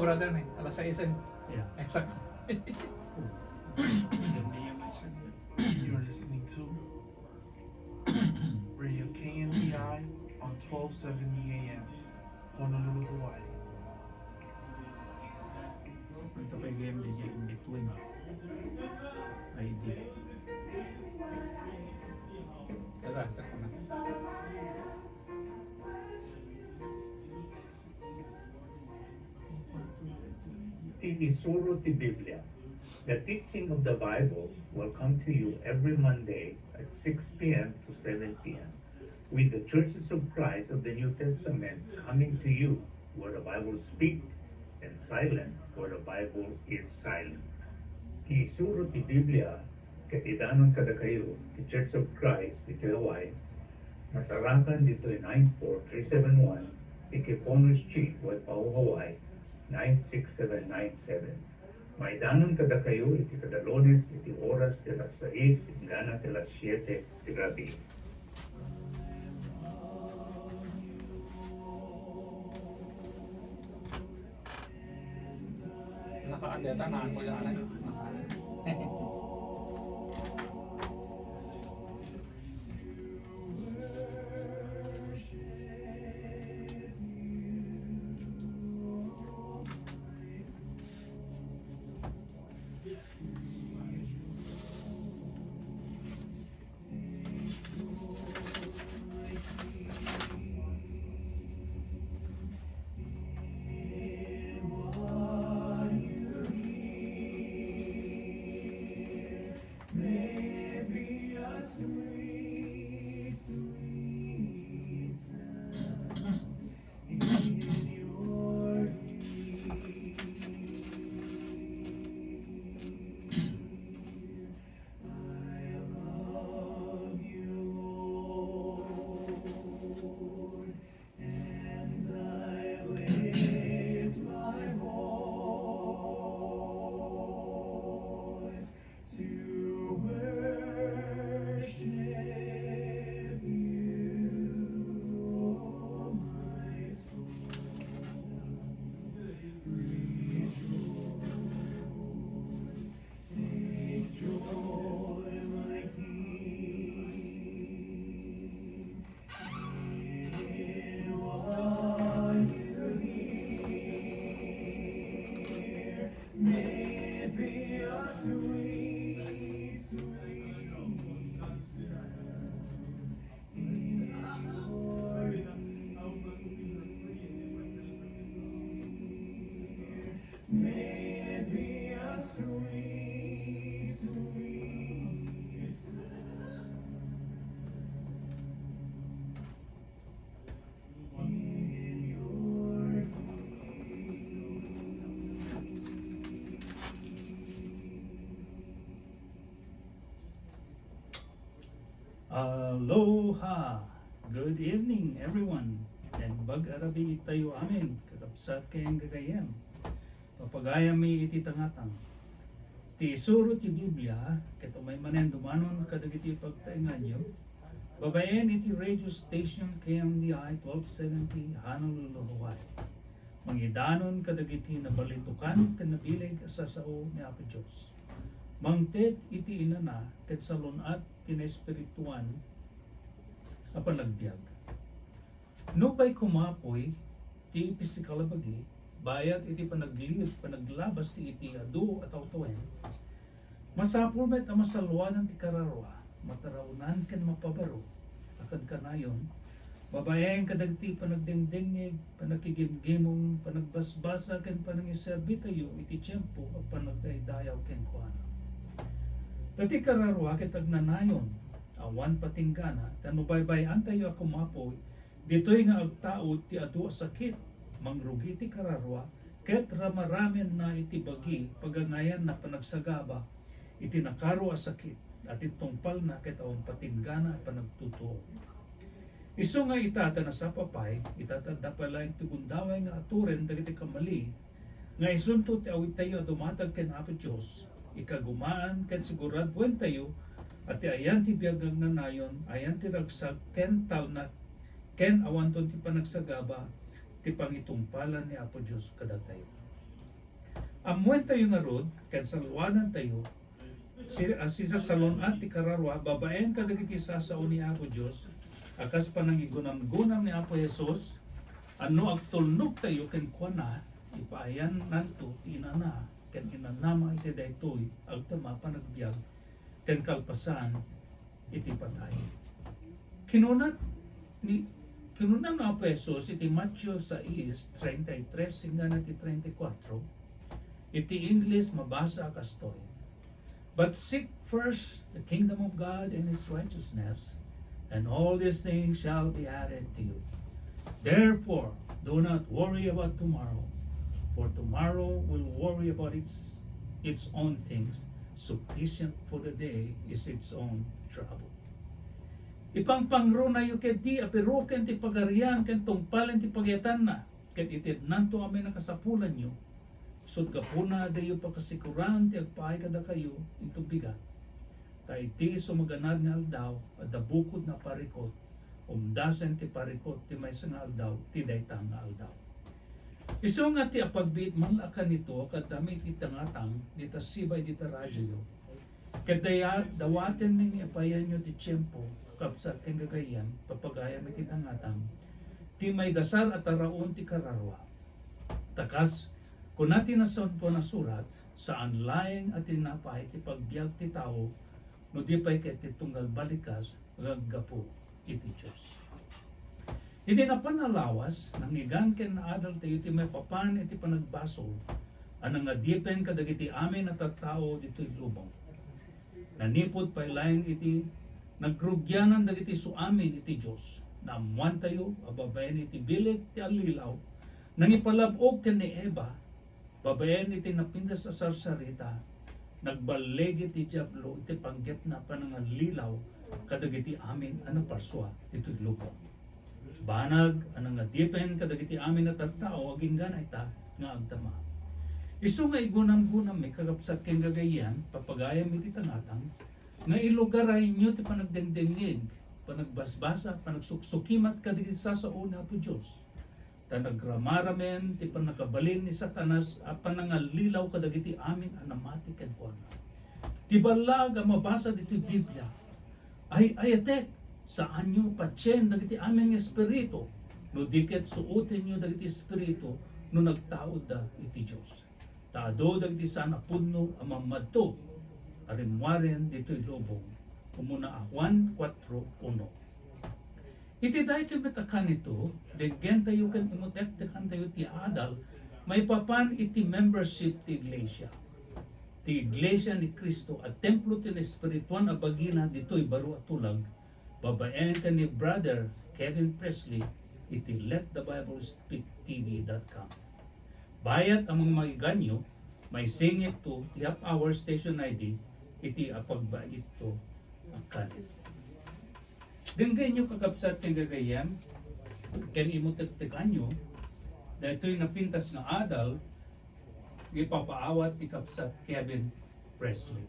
brother ni. Alas 6. Yeah. Exact. You're listening to Radio KMBI on 1270 AM, Honolulu, Hawaii. Ito pa yung game DJ in between. ID. Tara, sa ko na. Isuro ti Biblia. The teaching of the Bible will come to you every Monday at 6 p.m. to 7 p.m. with the Churches of Christ of the New Testament coming to you where the Bible speaks and silent where the Bible is silent. Isuro ti Biblia, katidanon kada kayo, the Church of Christ, ito Hawaii, masarakan dito ay 94371, Ikipono Street, Waipao, Hawaii, 96797. May danon kada kayo, iti kada Lunes, iti oras de las 6, ingana de las 7 de gabi. Naka-andeta na ako yan. Aloha! Good evening, everyone. And bag-arabi tayo amin, kakapsat kayang gagayam. Papagayam mi iti tangatang. Ti isuro ti Biblia, kato may manen dumanon kadagiti pagtaingan nyo. Babayan iti radio station KMDI 1270 Honolulu, Hawaii. Mangidanon kadagiti nabalitukan kanabilig sa sao ni Apo Diyos. Mangted iti inana ket salunat tinespirituan apan nagbiag. No pa'y kumapoy ti physical bagi bayat iti panaglabas ti iti adu at autoen. Masapul met ang masalwanan ti kararwa matarawnan ken mapabaro akad kanayon babayaeng kadagti panagdengdengeg panakigimgimong panagbasbasa ken panangiserbi tayo iti tiyempo at panagdaydayaw ken kuana. Dati kararwa kitag nanayon, awan patinggana, tano baybayan tayo ako mapoy, dito'y nga agtaod ti adu sakit, mangrugi ti kararwa, ket ramaramen na iti bagi, pagangayan na panagsagaba, iti nakaro sakit, at itungpal na ket awan patinggana panagtutuo. Isu nga itata na sa papay, itatanda pala yung tugundaway nga aturen dagiti kamali, nga isunto ti awit tayo dumatag ken Apo Diyos, ikagumaan ken sigurad buen tayo at ayan ti biyagang nanayon ayan ti ragsag ken talnat ken awanton ti panagsagaba ti pangitungpalan ni Apo Diyos kada tayo. Amuan tayo nga rod, kan sa luwanan tayo, si sa salon at ti kararwa, babaen kadagiti sasao ni Apo Diyos, akas pa nang igunam-gunam ni Apo Jesus, ano agtulnog tayo ken kuana, ipaayan nanto ti inana, ken inanama iti daytoy, agtama panagbiag, ken kalpasan iti patay. Kinunat ng Apo Jesus iti Matthew 6:33 hinggan iti 34, iti English mabasa kastoy. But seek first the kingdom of God and His righteousness, and all these things shall be added to you. Therefore, do not worry about tomorrow, for tomorrow will worry about its own things. Sufficient for the day is its own trouble. Ipangpangro na yu ket di apiro ken ti pagarian ken tungpalen ti pagyatan na ket itid nanto amin nakasapulan nyo. Sud gapuna dayo pakasikuran ti agpaay kada kayo into bigat. Ta iti sumaganad nga aldaw at dabukod na parikot, umdasen ti parikot ti may nga aldaw ti daytang nga aldaw. Isu nga ti apagbiit malakan nito kat dami ti tangatang dita sibay dita radyo yo. Ket dawaten mi ni apayan nyo ti tiyempo kapsat ken gagayan papagaya mi ti tangatang ti may dasal at araon ti kararwa. Takas kung natin nason po na surat, saan laing at tinapay ti pagbiag ti tao, no di pa'y ket ti tunggal balikas, gaggapo iti Diyos. Iti napanalawas, nang igan ken na adal tayo ti may papan iti panagbasol, anang adipen kadagiti amin at tao dito'y lubong. Nanipod pa'y laing iti nagrugyanan dagiti suamin iti Diyos, na amuan tayo, ababayan iti bilit ti alilaw, nang ipalabog ken ni Eva, babayan iti napindas sa sarsarita, nagbalegi ti Diablo iti panggep na panangalilaw kadagiti amin anang parswa ito'y lubong. Banag anang nadipen kadagiti amin at tao aging ganay ta nga agtama. Isu nga igunam-gunam may kagapsat ken gagayan papagayam iti tangatang nga ilugaray nyo ti panagdengdengig, panagbasbasa, panagsuksukimat kadagiti sasao na po Diyos. Ta nagramaramen ti panakabalin ni Satanas a panangalilaw kadagiti amin anamati ken kuana. Ti balag a mabasa dito'y Biblia ay ayatek saan nyo patyen dagiti amin nga espiritu no diket suoten nyo dagiti espiritu no nagtaod da iti Dios. Taado dagiti sana punno a mamadto arimwaren dito'y lubong kumuna a Juan 4:1. Iti dahi ito matakan ito, deggen tayo kan imutek-tekan tayo ti adal, may papan iti membership ti iglesia. Ti iglesia ni Kristo at templo ti espirituan a bagina dito'y baro at tulag, babaen ka ni Brother Kevin Presley iti letthebiblespeaktv.com. Bayat ang mga magiganyo, may singit to ti half hour station ID, iti apagbait to akalit. Denggay nyo kakapsat ken gagayam, ken imutek-tekan nyo, na ito'y napintas nga adal, ipapaawat ni kapsat Kevin Presley.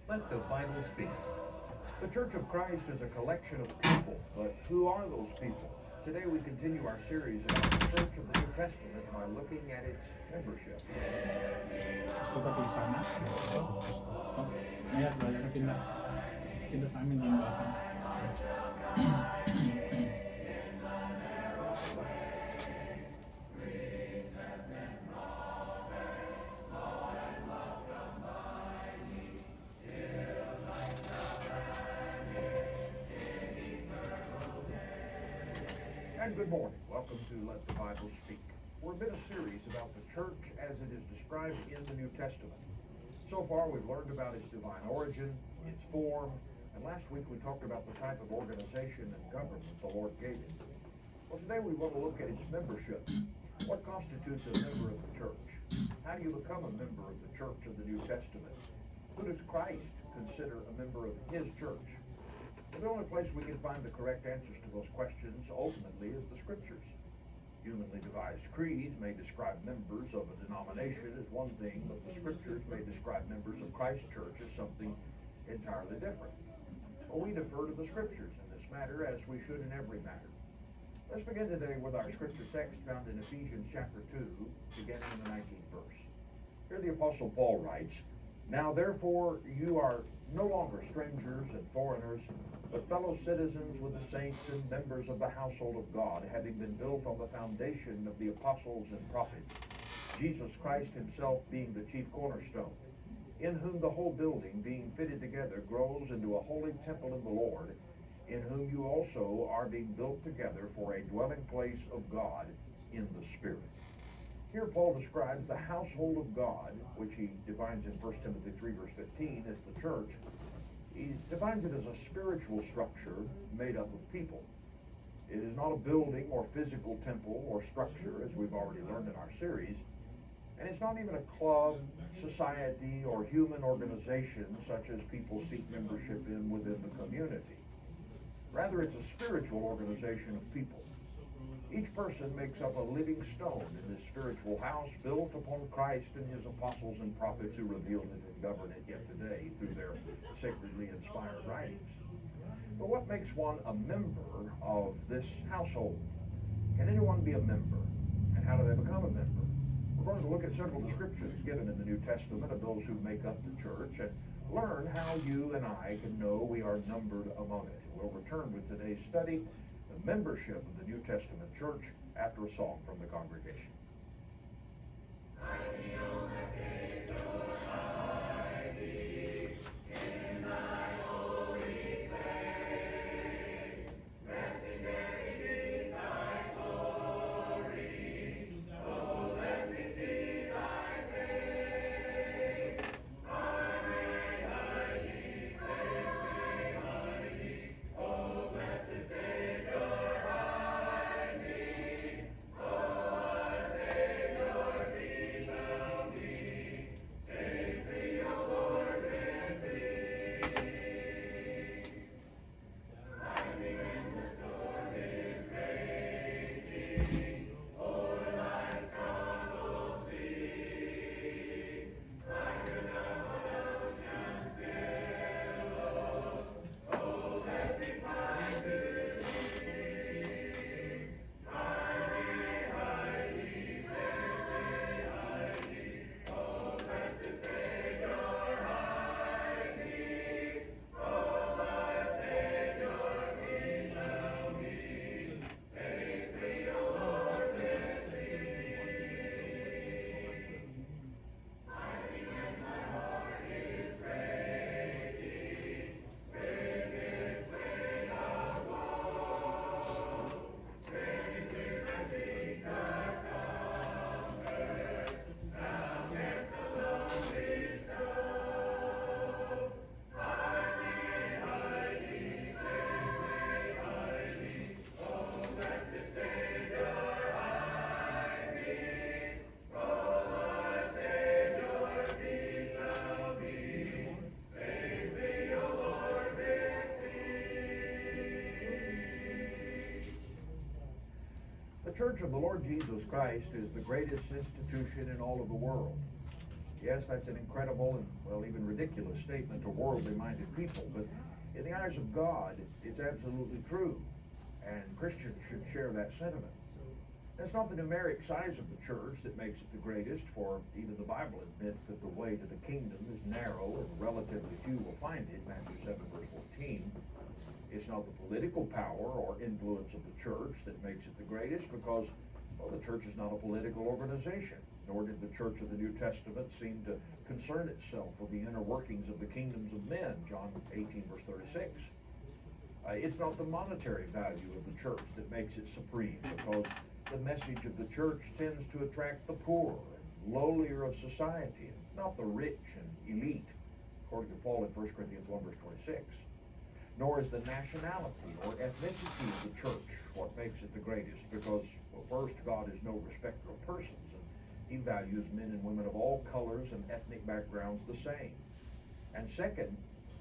Let the Bible speak. The Church of Christ is a collection of people, but who are those people? Today we continue our series about the Church of the New Testament by looking at its membership. Gusto ka po sana? Gusto. Mayat ba na pindas? Pindas namin yung basa. And good morning. Welcome to Let the Bible Speak. We're in a series about the church as it is described in the New Testament. So far, we've learned about its divine origin, its form, and last week we talked about the type of organization and government the Lord gave it. Well, today we want to look at its membership. What constitutes a member of the church? How do you become a member of the church of the New Testament? Who does Christ consider a member of his church? Well, the only place we can find the correct answers to those questions ultimately is the Scriptures. Humanly devised creeds may describe members of a denomination as one thing, but the scriptures may describe members of Christ's church as something entirely different. Well, we defer to the scriptures in this matter, as we should in every matter. Let's begin today with our scripture text found in Ephesians chapter 2, beginning in the 19th verse. Here the Apostle Paul writes, "Now therefore you are no longer strangers and foreigners, but fellow citizens with the saints and members of the household of God, having been built on the foundation of the apostles and prophets, Jesus Christ himself being the chief cornerstone, in whom the whole building, being fitted together, grows into a holy temple in the Lord, in whom you also are being built together for a dwelling place of God in the Spirit." Here Paul describes the household of God, which he defines in 1 Timothy 3 verse 15 as the church. He defines it as a spiritual structure made up of people. It is not a building or physical temple or structure, as we've already learned in our series, and it's not even a club, society, or human organization such as people seek membership in within the community. Rather, it's a spiritual organization of people. Each person makes up a living stone in this spiritual house built upon Christ and his apostles and prophets who revealed it and govern it yet today through their sacredly inspired writings. But what makes one a member of this household? Can anyone be a member? And how do they become a member? We're going to look at several descriptions given in the New Testament of those who make up the church and learn how you and I can know we are numbered among it. We'll return with today's study the membership of the New Testament church after a song from the congregation. The Church of the Lord Jesus Christ is the greatest institution in all of the world. Yes, that's an incredible and, well, even ridiculous statement to worldly-minded people, but in the eyes of God, it's absolutely true, and Christians should share that sentiment. It's not the numeric size of the church that makes it the greatest, for even the Bible admits that the way to the kingdom is narrow and relatively few will find it, Matthew 7 verse 14. It's not the political power or influence of the church that makes it the greatest, because, well, the church is not a political organization, nor did the church of the New Testament seem to concern itself with the inner workings of the kingdoms of men, John 18 verse 36. It's not the monetary value of the church that makes it supreme, because the message of the church tends to attract the poor and lowlier of society, not the rich and elite, according to Paul in 1 Corinthians 1 verse 26. Nor is the nationality or ethnicity of the church what makes it the greatest, because, well, first, God is no respecter of persons, and he values men and women of all colors and ethnic backgrounds the same. And second,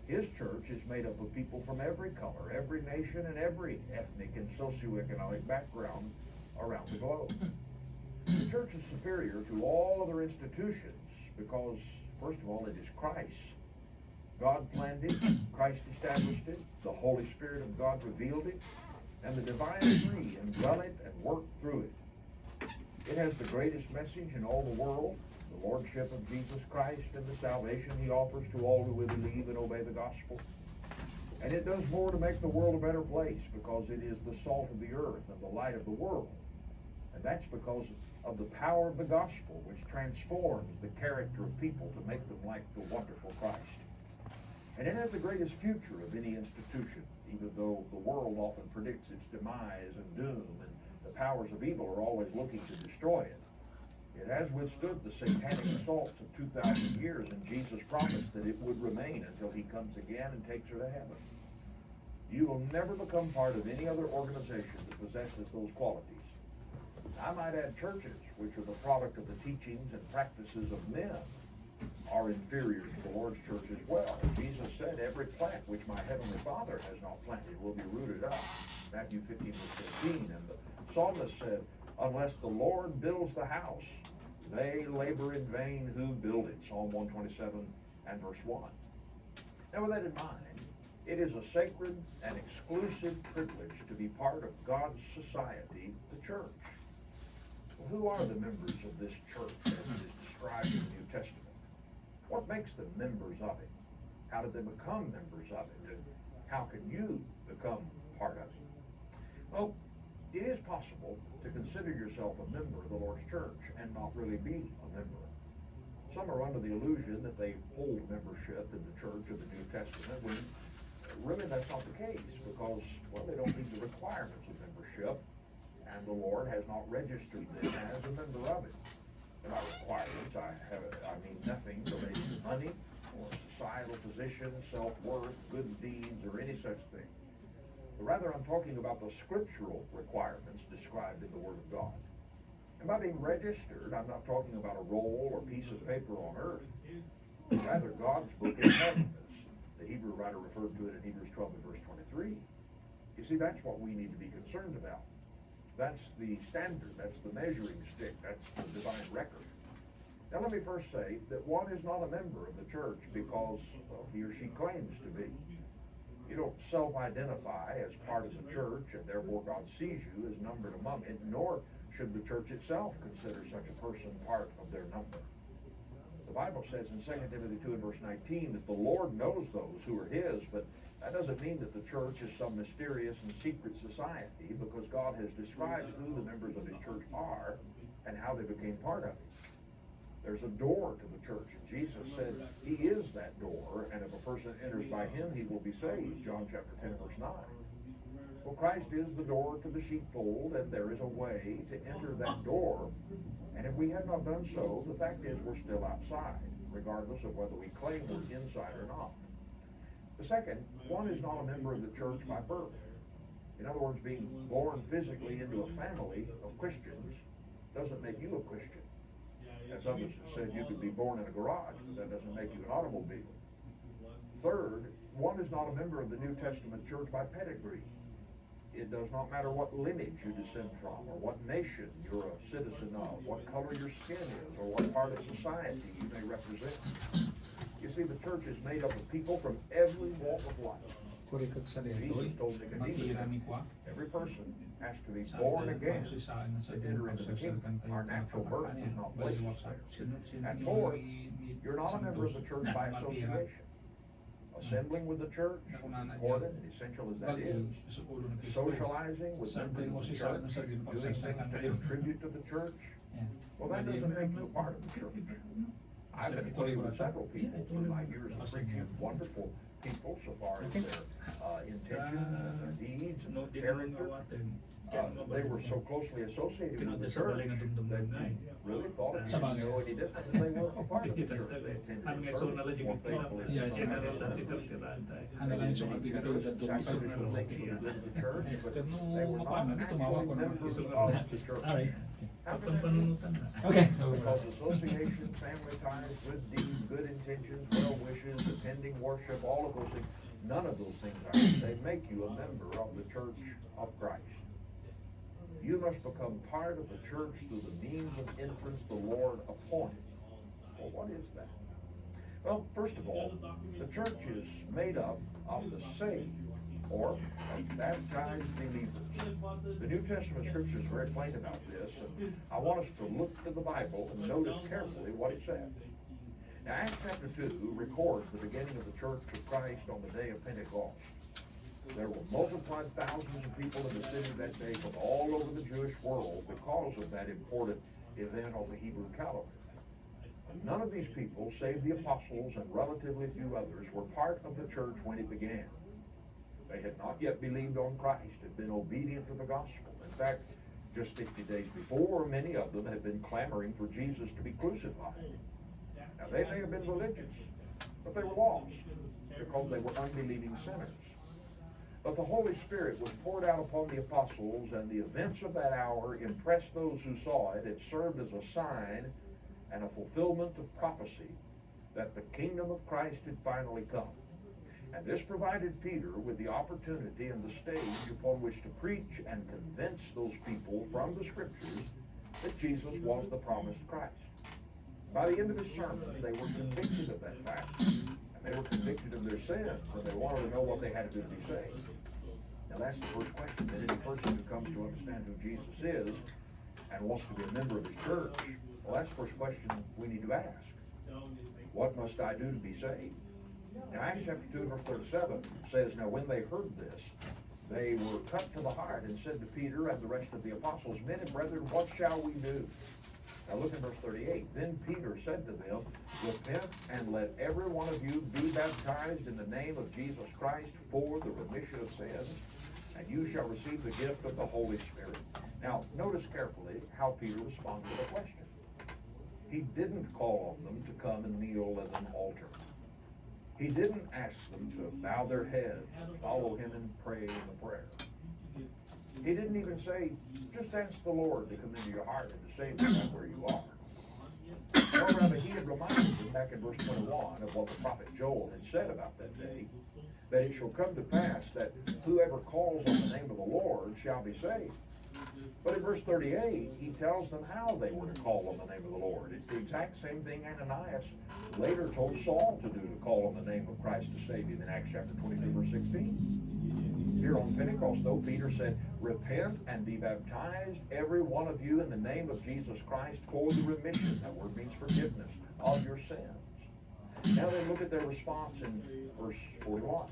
his church is made up of people from every color, every nation, and every ethnic and socioeconomic background around the globe. The church is superior to all other institutions because, first of all, it is Christ. God planned it, Christ established it, the Holy Spirit of God revealed it, and the divine three indwell it and work through it. It has the greatest message in all the world, the Lordship of Jesus Christ and the salvation He offers to all who will believe and obey the gospel. And it does more to make the world a better place because it is the salt of the earth and the light of the world. And that's because of the power of the gospel, which transforms the character of people to make them like the wonderful Christ. And it has the greatest future of any institution, even though the world often predicts its demise and doom, and the powers of evil are always looking to destroy it. It has withstood the satanic assaults of 2,000 years, and Jesus promised that it would remain until He comes again and takes her to heaven. You will never become part of any other organization that possesses those qualities. I might add churches, which are the product of the teachings and practices of men, are inferior to the Lord's church as well. Jesus said, every plant which my heavenly Father has not planted will be rooted up. Matthew 15 verse 15. And the psalmist said, unless the Lord builds the house, they labor in vain who build it. Psalm 127 and verse 1. Now with that in mind, it is a sacred and exclusive privilege to be part of God's society, the church. Well, who are the members of this church as it is described in the New Testament? What makes them members of it? How did they become members of it? And how can you become part of it? Well, it is possible to consider yourself a member of the Lord's church and not really be a member. Some are under the illusion that they hold membership in the church of the New Testament, when really that's not the case, because, well, they don't meet the requirements of membership, and the Lord has not registered them as a member of it. They're not requirements. I mean nothing related to money or societal position, self-worth, good deeds, or any such thing. But rather, I'm talking about the scriptural requirements described in the Word of God. And by being registered, I'm not talking about a roll or piece of paper on earth, but rather God's book in heaven, as the Hebrew writer referred to it in Hebrews 12 and verse 23. You see, that's what we need to be concerned about. That's the standard, that's the measuring stick, that's the divine record. Now let me first say that one is not a member of the church because he or she claims to be. You don't self-identify as part of the church, and therefore God sees you as numbered among it, nor should the church itself consider such a person part of their number. The Bible says in 2 Timothy 2 and verse 19 that the Lord knows those who are His, but that doesn't mean that the church is some mysterious and secret society, because God has described who the members of His church are and how they became part of it. There's a door to the church, and Jesus said He is that door, and if a person enters by Him, he will be saved. John chapter 10 verse 9. Well, Christ is the door to the sheepfold, and there is a way to enter that door, and if we have not done so, the fact is we're still outside, regardless of whether we claim we're inside or not. The second, one is not a member of the church by birth. In other words, being born physically into a family of Christians doesn't make you a Christian. As others have said, you could be born in a garage, but that doesn't make you an automobile. Third, one is not a member of the New Testament church by pedigree. It does not matter what lineage you descend from, or what nation you're a citizen of, what color your skin is, or what part of society you may represent. You see, the church is made up of people from every walk of life. Jesus told Nicodemus, every person has to be born again to enter into the kingdom. Our natural birth does not place us there. And fourth, you're not a member of the church by association. Assembling with the church, important and essential as that is, socializing with members of the church, doing things to contribute to the church, well, that doesn't make you part of the church. I've been acquainted with several people through my years of preaching, wonderful people so far as their intentions and their deeds and their character. They were so closely associated with the church that they really thought it didn't know any different than they were a part of the church. They attended the service more faithfully than some of the members. They did sacrificial things for the good of the church, but they were not actually members of the church. How can that be? Okay. Because association, family ties, good deeds, good intentions, well wishes, attending worship, all of those things, none of those things, I would say, make you a member of the church of Christ. You must become part of the church through the means of entrance the Lord appointed. Well, what is that? Well, first of all, the church is made up of the saved, or baptized believers. The New Testament Scripture is very plain about this, and I want us to look to the Bible and notice carefully what it says. Now, Acts chapter 2 records the beginning of the Church of Christ on the day of Pentecost. There were multiplied thousands of people in the city that day from all over the Jewish world because of that important event on the Hebrew calendar. None of these people, save the apostles and relatively few others, were part of the church when it began. They had not yet believed on Christ, had been obedient to the gospel. In fact, just 50 days before, many of them had been clamoring for Jesus to be crucified. Now, they may have been religious, but they were lost because they were unbelieving sinners. But the Holy Spirit was poured out upon the apostles, and the events of that hour impressed those who saw it. It served as a sign and a fulfillment of prophecy that the kingdom of Christ had finally come. And this provided Peter with the opportunity and the stage upon which to preach and convince those people from the Scriptures that Jesus was the promised Christ. By the end of his sermon, they were convicted of that fact, and they were convicted of their sins, and they wanted to know what they had to do to be saved. Now that's the first question that any person who comes to understand who Jesus is and wants to be a member of his church, well, that's the first question we need to ask. What must I do to be saved? Now, Acts chapter 2, verse 37 says, Now when they heard this, they were cut to the heart and said to Peter and the rest of the apostles, Men and brethren, what shall we do? Now look at verse 38. Then Peter said to them, Repent and let every one of you be baptized in the name of Jesus Christ for the remission of sins, and you shall receive the gift of the Holy Spirit. Now, notice carefully how Peter responded to the question. He didn't call on them to come and kneel at an altar. He didn't ask them to bow their heads and follow him and pray in the prayer. He didn't even say, just ask the Lord to come into your heart and to save you right where you are. No, rather, he had reminded them back in verse 21 of what the prophet Joel had said about that day, that it shall come to pass that whoever calls on the name of the Lord shall be saved. But in verse 38, he tells them how they were to call on the name of the Lord. It's the exact same thing Ananias later told Saul to do, to call on the name of Christ to save him in Acts chapter 22, verse 16. Here on Pentecost, though, Peter said, Repent and be baptized, every one of you, in the name of Jesus Christ for the remission, that word means forgiveness, of your sins. Now then, look at their response in verse 41.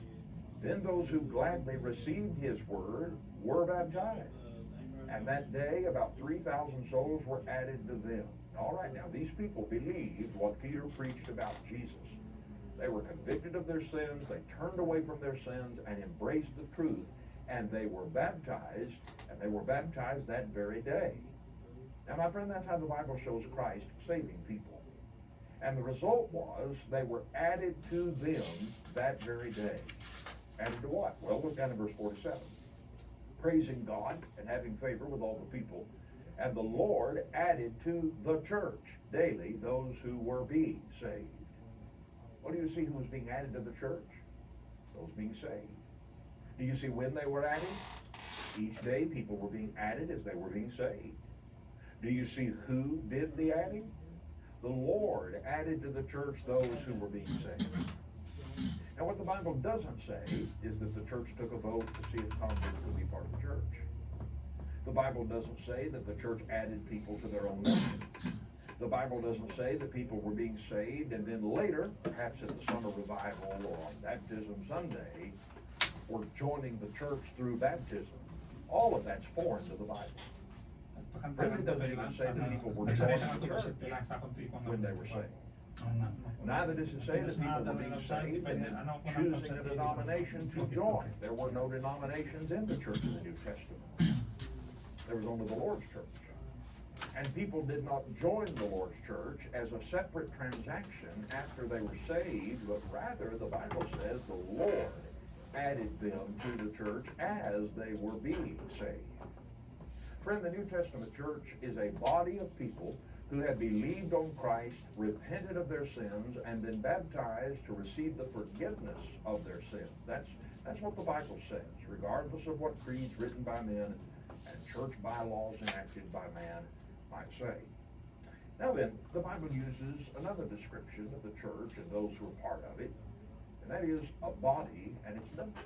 Then those who gladly received his word were baptized. And that day, about 3,000 souls were added to them. All right, now, these people believed what Peter preached about Jesus. They were convicted of their sins, they turned away from their sins, and embraced the truth. And they were baptized that very day. Now, my friend, that's how the Bible shows Christ saving people. And the result was they were added to them that very day. Added to what? Well, look down in verse 47. Praising God and having favor with all the people. And the Lord added to the church daily those who were being saved. What do you see who was being added to the church? Those being saved. Do you see when they were added? Each day people were being added as they were being saved. Do you see who did the adding? The Lord added to the church those who were being saved. Now, what the Bible doesn't say is that the church took a vote to see if converts could be part of the church. The Bible doesn't say that the church added people to their own number. The Bible doesn't say that people were being saved and then later, perhaps at the summer revival or on Baptism Sunday, were joining the church through baptism. All of that's foreign to the Bible. Presley doesn't even say that people were joining the church when they were saved. Neither does it say that people were being saved and then choosing a denomination to join. There were no denominations in the church of the New Testament. There was only the Lord's church. And people did not join the Lord's church as a separate transaction after they were saved, but rather the Bible says the Lord added them to the church as they were being saved. Friend, the New Testament church is a body of people who have believed on Christ, repented of their sins, and been baptized to receive the forgiveness of their sins. That's what the Bible says, regardless of what creeds written by men and church bylaws enacted by man might say. Now then, the Bible uses another description of the church and those who are part of it, and that is a body and its members.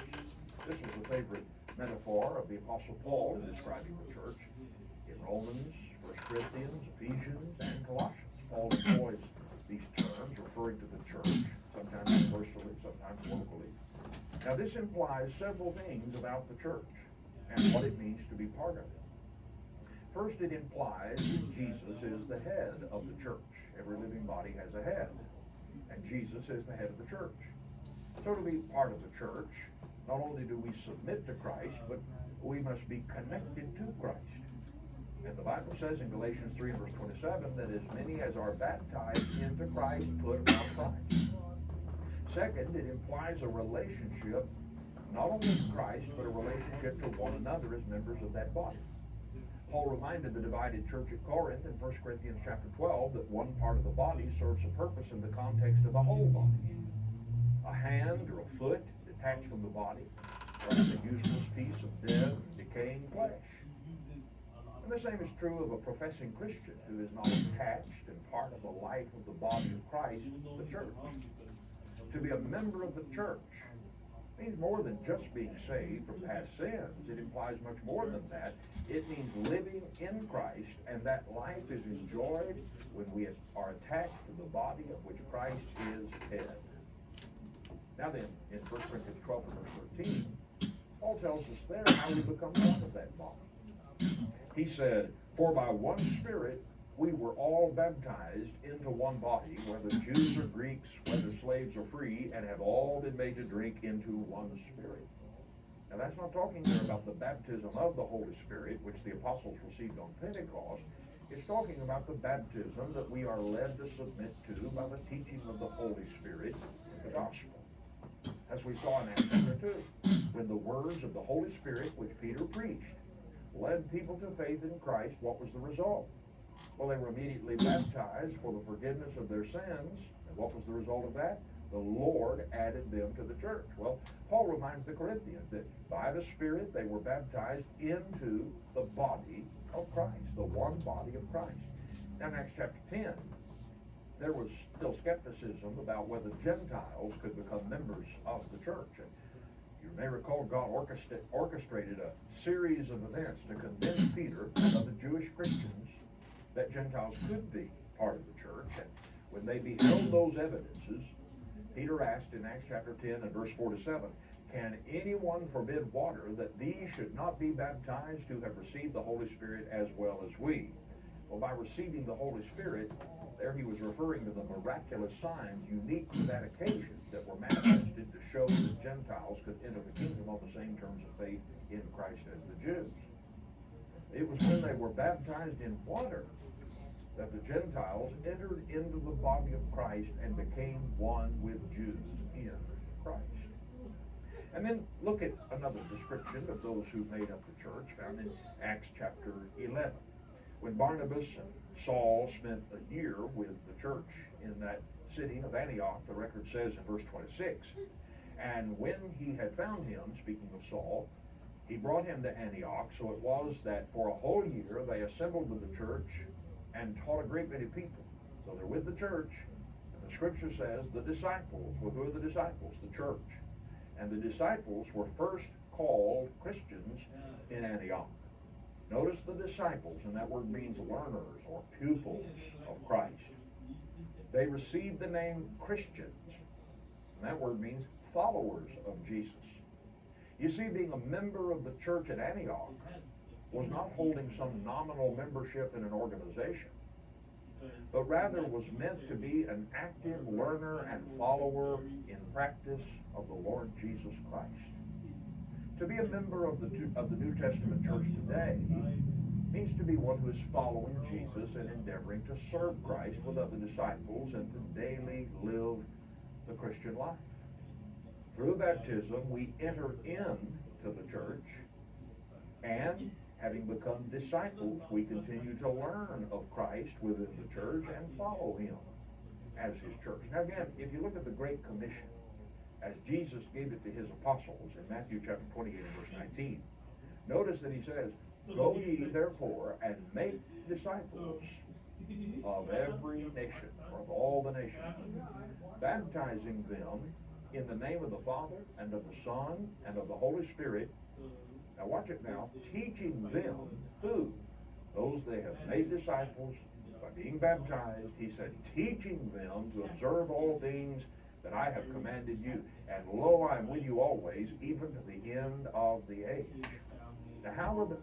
This was a favorite metaphor of the Apostle Paul in describing the church. In Romans, 1 Corinthians, Ephesians, and Colossians, Paul employs these terms referring to the church, sometimes universally, sometimes locally. Now this implies several things about the church and what it means to be part of it. First, it implies that Jesus is the head of the church. Every living body has a head, and Jesus is the head of the church. So to be part of the church, not only do we submit to Christ, but we must be connected to Christ. And the Bible says in Galatians 3 verse 27 that as many as are baptized into Christ put on Christ. Second, it implies a relationship not only to Christ, but a relationship to one another as members of that body. Paul reminded the divided church at Corinth in 1 Corinthians chapter 12 that one part of the body serves a purpose in the context of the whole body. A hand or a foot detached from the body, or a useless piece of dead, decaying flesh. And the same is true of a professing Christian who is not attached and part of the life of the body of Christ, the church. To be a member of the church means more than just being saved from past sins. It implies much more than that. It means living in Christ, and that life is enjoyed when we are attached to the body of which Christ is head. Now then, in 1 Corinthians 12 verse 13, Paul tells us there how we become part of that body. He said, "For by one Spirit we were all baptized into one body, whether Jews or Greeks, whether slaves or free, and have all been made to drink into one Spirit." Now that's not talking there about the baptism of the Holy Spirit, which the apostles received on Pentecost. It's talking about the baptism that we are led to submit to by the teaching of the Holy Spirit, the gospel. As we saw in Acts chapter 2, when the words of the Holy Spirit, which Peter preached, led people to faith in Christ, what was the result? Well, they were immediately baptized for the forgiveness of their sins. And what was the result of that? The Lord added them to the church. Well, Paul reminds the Corinthians that by the Spirit they were baptized into the body of Christ, the one body of Christ. Now in Acts chapter 10, there was still skepticism about whether Gentiles could become members of the church. And you may recall God orchestrated a series of events to convince Peter and other Jewish Christians that Gentiles could be part of the church. And when they beheld those evidences, Peter asked in Acts chapter 10 and verse 4 to 7, "Can anyone forbid water that these should not be baptized who have received the Holy Spirit as well as we?" Well, by receiving the Holy Spirit, there he was referring to the miraculous signs unique to that occasion that were manifested to show that Gentiles could enter the kingdom on the same terms of faith in Christ as the Jews. It was when they were baptized in water that the Gentiles entered into the body of Christ and became one with Jews in Christ. And then look at another description of those who made up the church found in Acts chapter 11. When Barnabas and Saul spent a year with the church in that city of Antioch, the record says in verse 26, "And when he had found him," speaking of Saul, "he brought him to Antioch. So it was that for a whole year they assembled with the church and taught a great many people." So they're with the church, and the scripture says the disciples. Well, who are the disciples? The church. And the disciples were first called Christians in Antioch. Notice the disciples, and that word means learners or pupils of Christ. They received the name Christians, and that word means followers of Jesus. You see, being a member of the church at Antioch was not holding some nominal membership in an organization, but rather was meant to be an active learner and follower in practice of the Lord Jesus Christ. To be a member of the New Testament church today means to be one who is following Jesus and endeavoring to serve Christ with other disciples and to daily live the Christian life. Through baptism, we enter into the church, and having become disciples, we continue to learn of Christ within the church and follow him as his church. Now again, if you look at the Great Commission, as Jesus gave it to his apostles in Matthew chapter 28 and verse 19, notice that he says, Go ye therefore and make disciples of every nation, or of all the nations, baptizing them in the name of the Father, and of the Son, and of the Holy Spirit. Now watch it now, teaching them, who? Those they have made disciples by being baptized. He said, teaching them to observe all things that I have commanded you. And lo, I am with you always, even to the end of the age. Now how were the...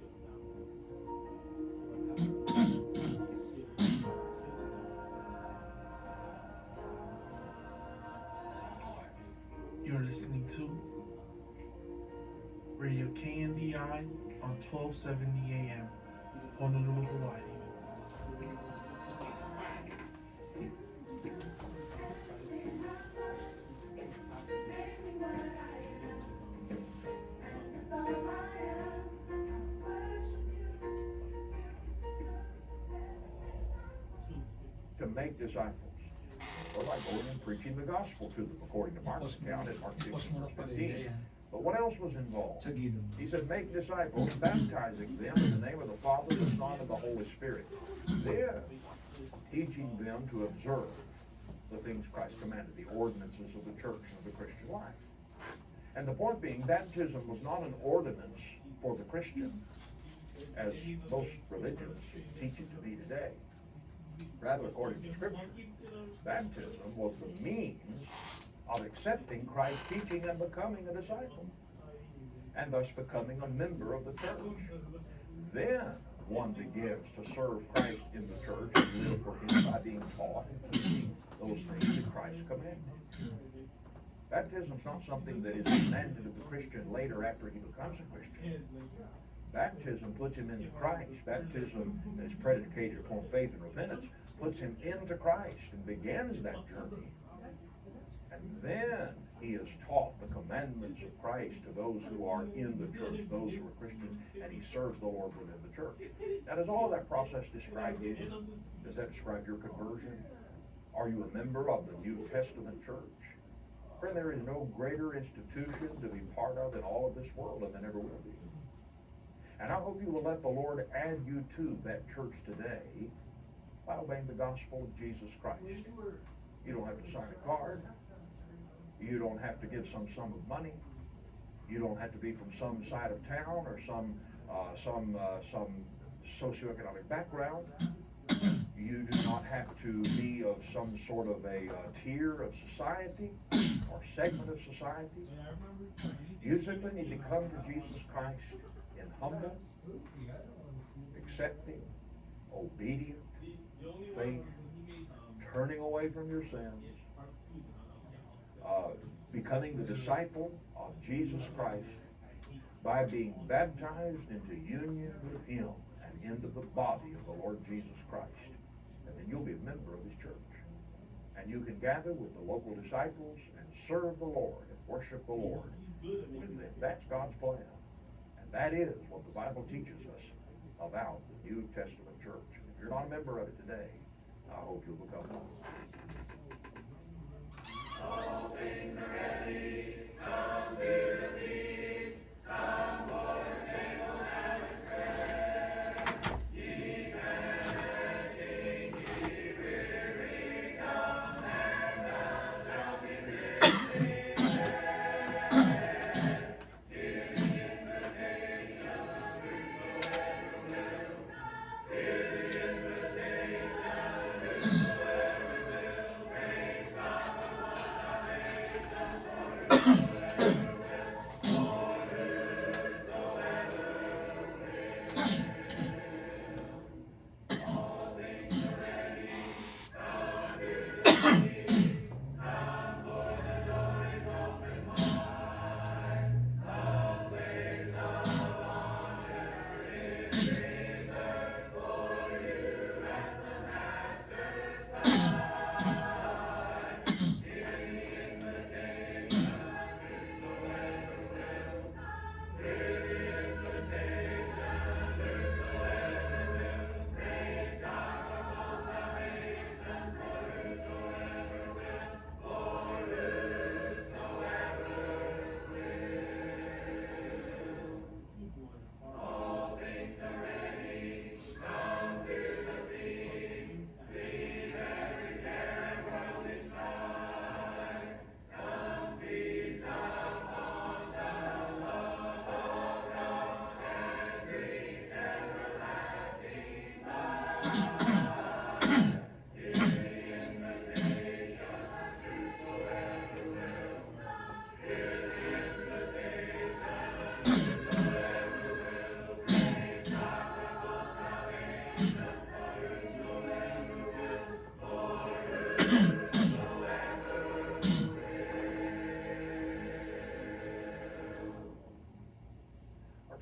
You're listening to Radio KNDI on 1270 AM, Honolulu, Hawaii. to make disciples. Well, by going and preaching the gospel to them, according to Mark's account in Mark 16, verse 15. But what else was involved? He said, make disciples, baptizing them in the name of the Father, the Son, and the Holy Spirit. Then, teaching them to observe the things Christ commanded, the ordinances of the church and of the Christian life. And the point being, baptism was not an ordinance for the Christian, as most religions teach it to be today. Rather, according to Scripture, baptism was the means of accepting Christ's teaching and becoming a disciple, and thus becoming a member of the church. Then one begins to serve Christ in the church and live for Him by being taught and teaching those things that Christ commanded. Baptism is not something that is demanded of the Christian later after he becomes a Christian. Baptism puts him into Christ. Baptism that is predicated upon faith and repentance puts him into Christ and begins that journey. And then he is taught the commandments of Christ to those who are in the church, those who are Christians, and he serves the Lord within the church. Now, does all of that process describe you? Does that describe your conversion? Are you a member of the New Testament church? Friend, there is no greater institution to be part of in all of this world, and there never will be. And I hope you will let the Lord add you to that church today by obeying the gospel of Jesus Christ. You don't have to sign a card. You don't have to give some sum of money. You don't have to be from some side of town or some socioeconomic background. You do not have to be of some sort of a tier of society or segment of society. You simply need to come to Jesus Christ in humble, accepting, obedient faith, turning away from your sins, becoming the disciple of Jesus Christ by being baptized into union with Him and into the body of the Lord Jesus Christ. And then you'll be a member of His church. And you can gather with the local disciples and serve the Lord and worship the Lord with them. That's God's plan. And that is what the Bible teaches us about the New Testament church. If you're not a member of it today, I hope you'll become one. All things are ready. Come to the feast. Come for the table now is spread. Ye perishing, ye weary, come and thou shalt be risen. Hear the invitation, whosoever will. Hear the invitation, whosoever will. Praise God for salvation, for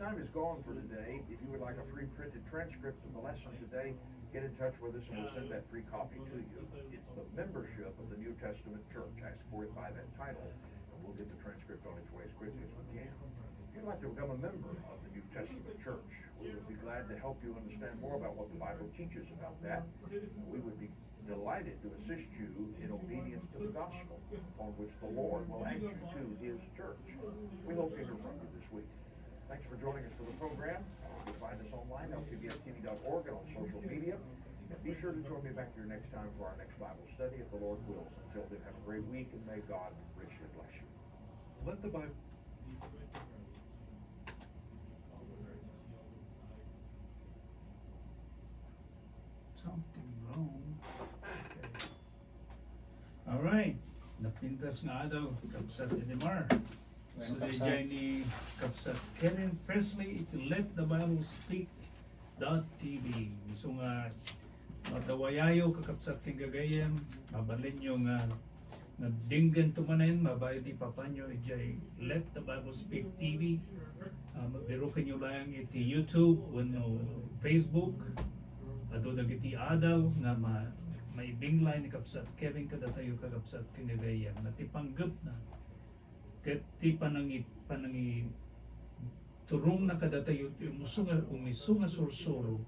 time is gone for today. If you would like a free printed transcript of the lesson today, get in touch with us and we'll send that free copy to you. It's the membership of the New Testament Church. Ask for it by that title, and we'll get the transcript on its way as quickly as we can. If you'd like to become a member of the New Testament Church, we would be glad to help you understand more about what the Bible teaches about that. We would be delighted to assist you in obedience to the gospel, on which the Lord will add you to His church. We hope to hear from you this week. Thanks for joining us for the program. You can find us online, ltbftv.org, and on social media. And be sure to join me back here next time for our next Bible study, if the Lord wills. Until then, have a great week, and may God richly bless you. Let the Bible. Something wrong. Okay. Alright. Napintas nga daw, Kapsat Edemar. So, dyan ni Kapsat Kevin Presley, ito Let the Bible Speak .tv. So nga, madawayayo kakapsat kang gagayem, mabalin nyo nga nagdinggan tumanin, mabayad di papanyo, ijay Let the Bible Speak TV. Magbiro kanyo lang iti YouTube, wano Facebook, ado dagiti adal nga maibinglay ni Kapsat Kevin kadatayo kakapsat kang gagayem, natipanggap na ket ti panangi turong na kadatayo ti umisunga sursuro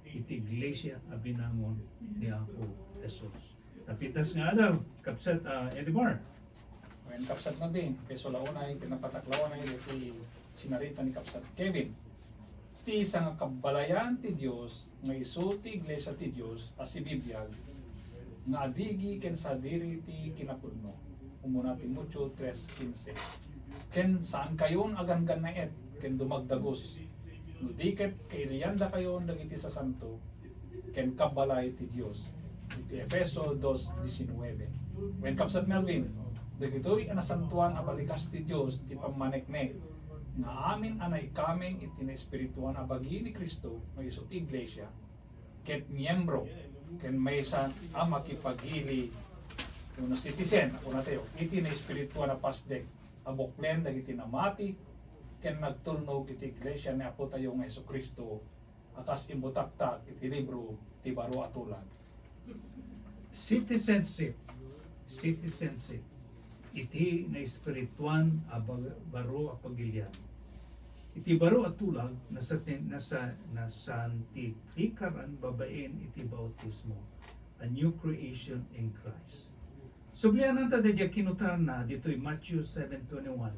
iti iglesia a binangon ni Apo Jesus. Napitas nga daw Kapsat Edmar. When Kapsat na din, peso launay, pinapataklawan na iti sinarita ni Kapsat Kevin. Ti isang kabalayan ti Dios nga isu ti iglesia ti Dios as si Biblia nga adigi ken sa diri ti kinapudno. Umuna Timoteo 3:15. Ken saan kayon agan-gan na ken dumagdagos. No diket kailiyanda kayon dagiti sa santo ken kabalay ti Dios. Iti Efeso 2:19. When Kapsat Melvin, dagitoy anasantuan a balikas ti Dios ti pammaneknek nga amin anay kameng iti na espirituan a bagi ni Kristo nga isu ti iglesia ket miyembro ken maysa a makipagili yung citizen ako na tayo iti na espirituan na pasdek aboklen dagiti namati ken nagtulnog iti iglesia ni Apo tayo nga Jesucristo akas imbutaktak iti libro ti baro atulag. Citizenship iti na espirituan a baro a pagilian. Iti baro atulag nasa santifikaran babaen iti bautismo, a new creation in Christ. Sublianan ta dadya kinutan na dito'y Matthew 7:21.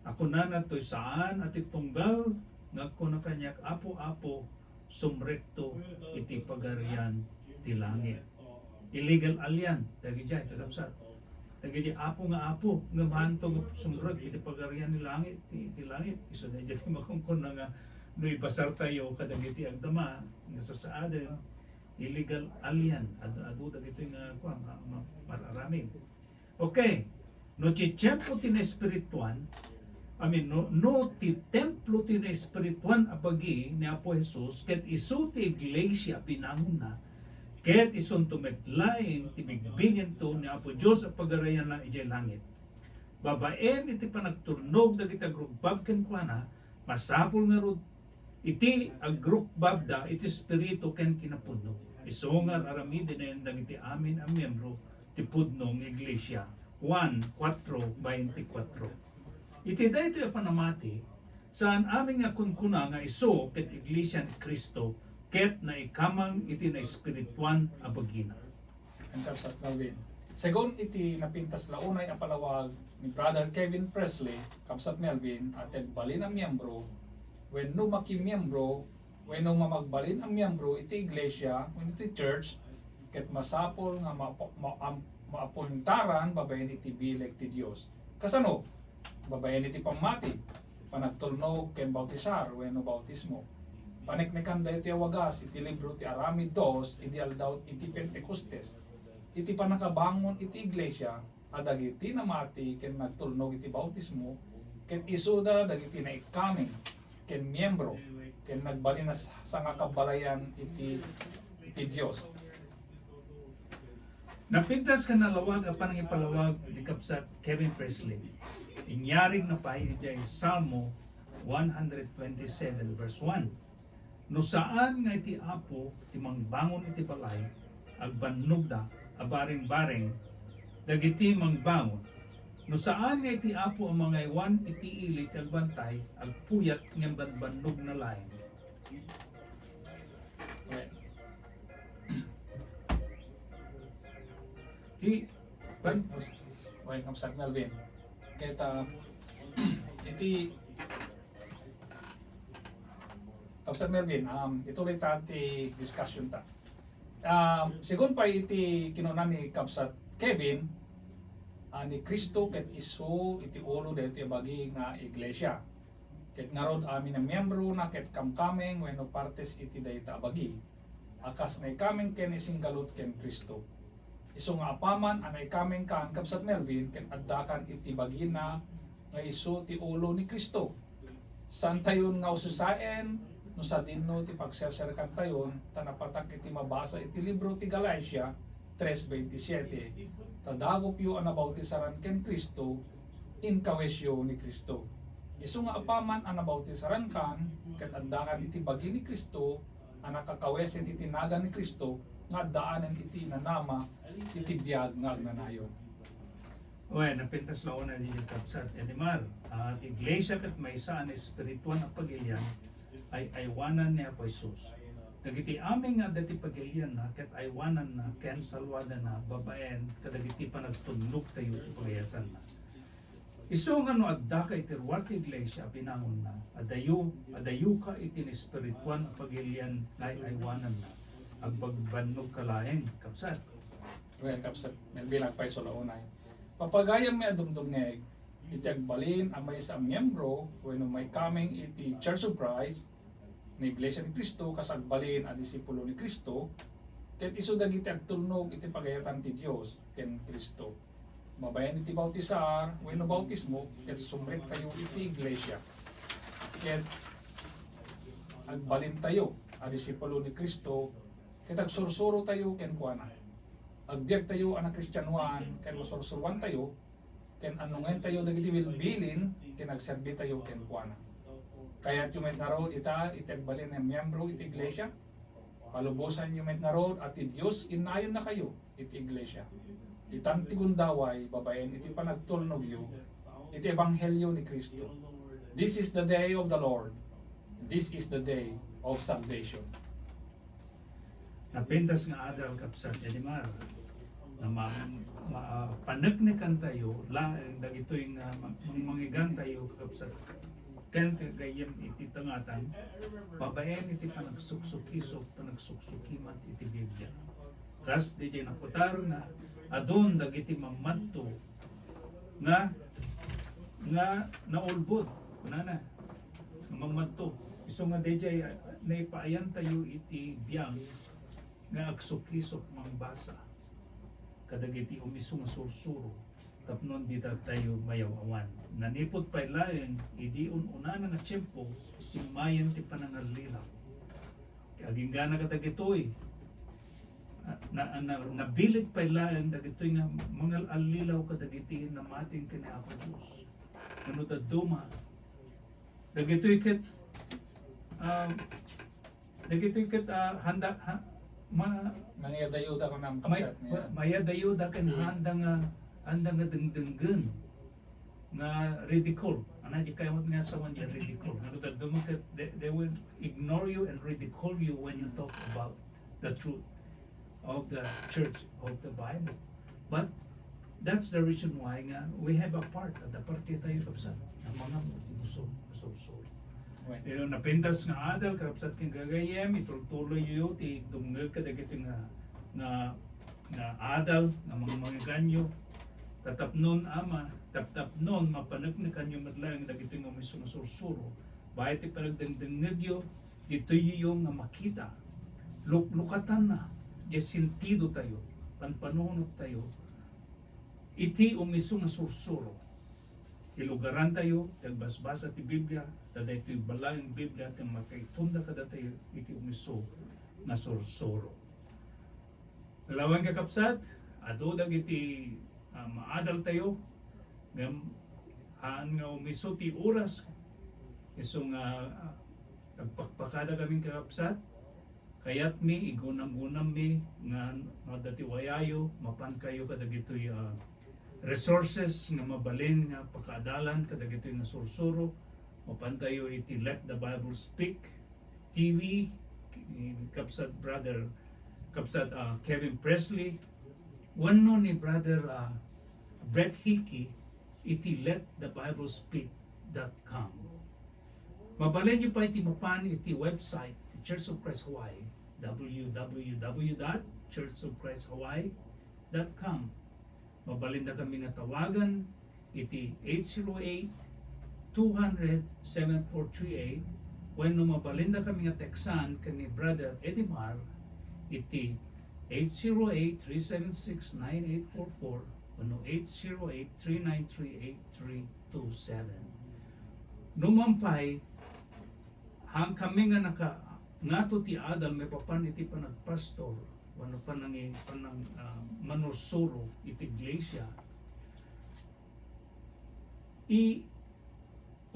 Ako na nato'y saan at itunggal nga ako na kanyak apo-apo sumrekto iti pagarian ti langit. Illegal alien dagi jay kakapsat. Dagi jay apo nga mahantong sumrek iti pagarian ni langit ti langit. Iso na jay makongkon na nga noy basar tayo kadagiti agdama nga sa saaden illegal alien adu dagito nga mararamin. Okay, no ti templo ti na espirituan, no ti templo ti na espirituan abagi ni Apo Jesus ket isu ti iglesia pinangon na ket isun tumetlain ti bigbingen to ni Apo Dios a pagarayan na ijay langit. Babaen iti panagturnog dagiti agrupbab ken kuana masapul nga rod iti agrupbab da iti espiritu ken kinapudno. Isungar aramid na yung dagiti amin ang miyembro ti pudnong iglesia 1:4-24. Iti da ito yung panamati saan amin nga kunkuna nga iso ket iglesia ni Kristo ket na ikamang iti na espirituan abagina. Ang Kapsat Melvin. Segon iti napintas launay a palawag ni Brother Kevin Presley, Kapsat Melvin, at balin ang miyembro when no makimiyembro when no mamagbalin ang miyembro iti iglesia when iti church ket masapol nga maapuntaran babayen iti bileg ti Dios. Kasano? Babayen iti pamati, panagtulnog ken bautisar wenno bautismo. Paneknekan da iti awagas iti libro ti Aramid 2 iti aldaw iti Pentecostes. Iti panakabangon iti iglesia adagiti namati ken nagtulnog iti bautismo ken isuda dagiti na ikkaming ken miyembro ken nagbalin na sa nga kabalayan iti Dios. Napintas ka nalawag apan ang ipalawag ni Kapsat Kevin Presley. Inyaring na pahay ijay Salmo 127 verse 1. No saan nga iti Apo ti mangbangon iti balay agbannog da abaring-baring dagiti mangbangon. No saan nga iti Apo ang mga iwan iti ilit agbantay agpuyat ng banbannog na lain. Okay. Ti Okay, Kapsat Melvin. Kita iti Kapsat Melvin, ituloy ta ti discussion ta. Sigun pa iti kinunan ni Kapsat Kevin, ni Kristo ket isu iti ulo deti bagi nga iglesia. Ket ngarod amin na miyembro na ket kamkameng wenno partes iti dayta bagi. Akas na kameng ken isinggalot ken Kristo. Isu nga apaman anay kameng kaan Kapsat Melvin ken addakan iti bagi na nga isu ti ulo ni Kristo. San tayon nga ususaen no sa dinno ti pagserserkan tayon tanapatak iti mabasa iti libro ti Galatia 3:27. Tadagop yu anabautisaran ken Kristo in kawesyo ni Kristo. Isu nga apaman anabautisaran kan ket addakan iti bagi ni Kristo anakakawesen iti naga ni Kristo nga daanan iti nanama iti biag nga agnanayon. Well, napintas lao na di Kapsat Edimar. At iglesia kat may saan espirituan na pagilian ay aywanan ni Apo Jesus. Nagiti aming nga dati pagilian na kat aywanan na ken salwada na babaen kadagiti pa nagtundok tayo iti pagayatan na. Isu nga no adda ka iti ruwat iglesia pinangon na adayo ka iti espirituan na pagilian na aywanan na agbagbannog kalaeng Kapsat. Well, Kapsat Melvin agpay so launay. Papagayam mi adumdumneg iti agbalin ang may sa miyembro wenno may kaming iti Church of Christ ni Iglesia ni Cristo kas agbalin a disipulo ni Cristo ket isu dagiti agtulnog iti pagayatan ti Dios ken Cristo. Mabayan iti bautisar wenno bautismo ket sumrek tayo iti iglesia. Ket agbalin tayo a disipulo ni Cristo ket agsursuro tayo ken kuana. Agbiag tayo ang Kristyanuan ken masursuruan tayo ken anungen tayo dagiti bilbilin ken agserbi tayo ken kuana. Kaya yumet nga rod ita iti agbalin ng miyembro iti iglesia. Palubusan yumet nga rod at ti Dios inayon na kayo iti iglesia. Itang tigundaway babaen iti panagtulnog yu iti ebanghelyo ni Kristo. This is the day of the Lord. This is the day of salvation. Napintas nga adal Kapsat Edimar na panagnikan tayo laeng dagitoy nga mangigan tayo Kapsat ken kagayem iti tangatan babaen iti panagsuksukisok panagsuksiman iti Biblia. Kas DJ naputar na adun dagiti mamadto nga naulbod kunana mamadto isu nga DJ naipaayan tayo iti biyang nga agsukisok mangbasa kadagiti umisu nga sursuro tapnon dita tayo mayawawan nanipot pay laeng idi una nga tiyempo imayen ti panangallilaw aging gana kadagitoy nabilit pay laeng dagitoy nga mga allilaw kadagiti na mating kini Apo Dios kanutad duma dagitoy ket handa Mangyadayuda ko ng Kapsat niya. mayadayuda ken handa nga dengdenggen nga ridicule ana di kayo nga sa one ridicule kanutad duma ket they will ignore you and ridicule you when you talk about the truth of the church of the Bible. But that's the reason why nga we have a part at the party tayo Kapsat ang mga muso. Pero napintas nga adal Kapsat king gagayem itultuloy yu ti dumngeg kadagiti nga adal nga mga ganyo tatapnon ama tapnon mapanagnikan yu madlang dagiti nga may sumusursuro bahay ti panagdengdengeg yu dito yu nga makita lukatan na di sentido tayo panpanunot tayo iti umisu nga sursuro ilugaran tayo tagbasbasa ti Biblia taday iti balayang Biblia at makaitunda kada tayo iti umiso na sursuro. Dalawang kakapsat ado dagiti maadal tayo nga umiso ti oras iso nga nagpakpakada kaming kakapsat, kayat mi igunam-gunam mi nga dati wayayo mapan kayo kadag ito'y resources nga mabalin nga pagkaadalan kadag ito'y nga sursuro, mapan tayo iti Let the Bible Speak TV, kapsat brother kapsat Kevin Presley, wano ni brother Brett Hickey iti letthebiblespeak.com. Mabalin nyo pa iti mapan iti website ti Church of Christ Hawaii, www.churchofchristhawaii.com. Mabalin na kami nga tawagan iti 808-200-7438. When mabalin na kami nga teksan kani brother Edimar iti 808-376-9844 ano 808-393-8327. Numampay hang kami nga ngato ti adal may papan iti panagpastor wano panang manursuro iti iglesia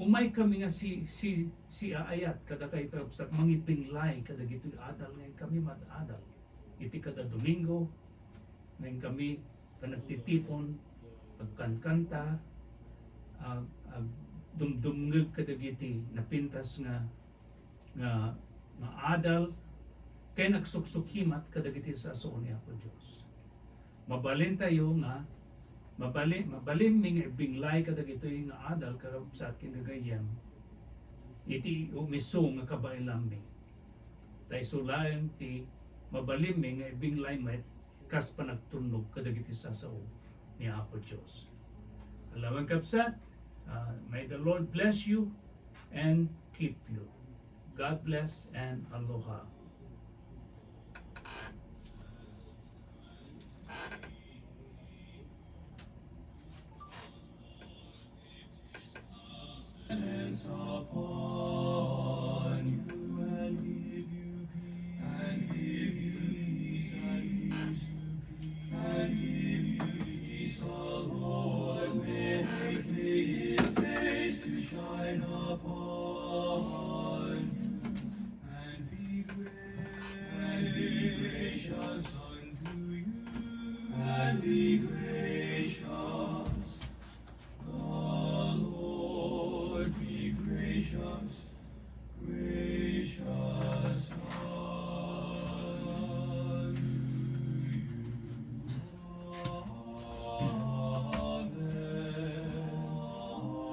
umay kami nga si aayat kada kay kapsat mangipinglay kada gito'y adal ngayon kami madadal iti kada Domingo ngayon kami panagtitipon pagkankanta dumdumngeg kada giti napintas nga adal kay nagsuksukimat kadagiti sa asoon niya po Diyos. Mabalin tayo nga mabalin mi nga ibinglay kadagiti nga adal sa akin gagayam iti umiso nga kabailam mi. Tay sulayan ti mabalin mi nga ibinglay met kas panagtunog kadagiti sa asoon niya po Diyos. Alawan kapsat, may the Lord bless you and keep you. God bless and aloha. Hands upon you and give you peace, and give you peace, and give you peace. The Lord make his face to shine upon you and be gracious.